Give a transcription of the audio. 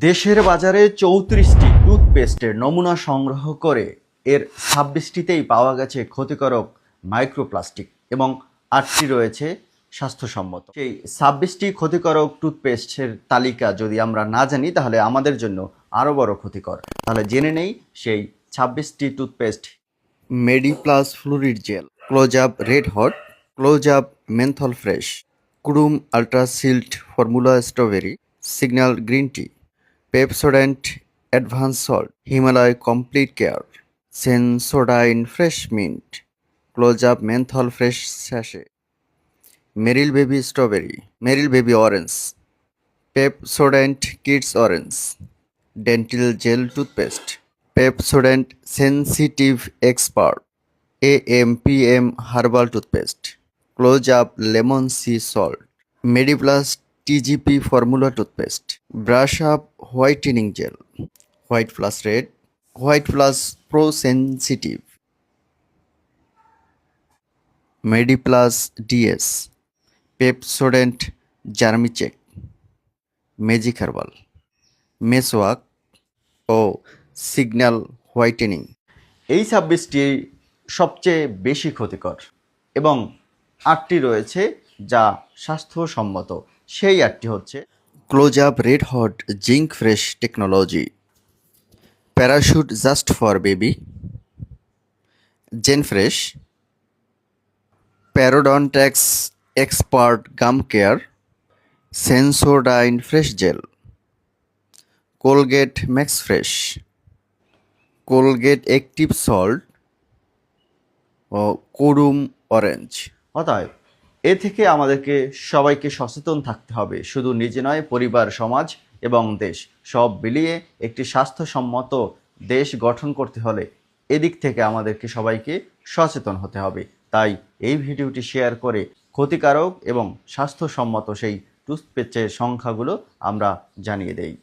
দেশের বাজারে ৩৪টি টুথপেস্টের নমুনা সংগ্রহ করে এর ২৬টিতেই পাওয়া গেছে ক্ষতিকারক মাইক্রোপ্লাস্টিক এবং ৮টি রয়েছে স্বাস্থ্যসম্মত। সেই ২৬টি ক্ষতিকারক টুথপেস্টের তালিকা যদি আমরা না জানি তাহলে আমাদের জন্য আরও বড় ক্ষতিকর। তাহলে জেনে নেই সেই ২৬টি toothpaste. Mediplus fluoride gel, Closeup red hot, Closeup menthol fresh, কুরুম ultra silt formula strawberry, Signal green tea, Pepsodent advance salt, Himalaya complete care, Sensodyne fresh mint, Closeup menthol fresh sachet, Meril baby strawberry, Meril baby orange, Pepsodent kids orange, dental gel toothpaste, Pepsodent sensitive expert, AMPM herbal toothpaste, Closeup lemon sea salt, Mediplus TGP formula toothpaste, brush up whitening gel, white plus red, white plus pro sensitive, Mediplus DS, Pepsodent Germicheck, magic herbal, Meswak ও signal whitening. এই ২৬টি সবচেয়ে বেশি ক্ষতিকর এবং ৮টি রয়েছে যা স্বাস্থ্যসম্মত। সেই ৮টি হচ্ছে Closeup red hot zinc fresh technology, Parachute just for baby, Zen fresh, Parodontax expert gum care, Sensodyne fresh gel, Colgate max fresh, Colgate active salt ও কুরুম অরেঞ্জ। অতএব এ থেকে আমাদেরকে সবাইকে সচেতন থাকতে হবে, শুধু নিজে নয়, পরিবার, সমাজ এবং দেশ সব মিলিয়ে একটি স্বাস্থ্যসম্মত দেশ গঠন করতে হলে এদিক থেকে আমাদেরকে সবাইকে সচেতন হতে হবে। তাই এই ভিডিওটি শেয়ার করে ক্ষতিকারক এবং স্বাস্থ্যসম্মত সেই টুথপেস্টের সংখ্যাগুলো আমরা জানিয়ে দেই।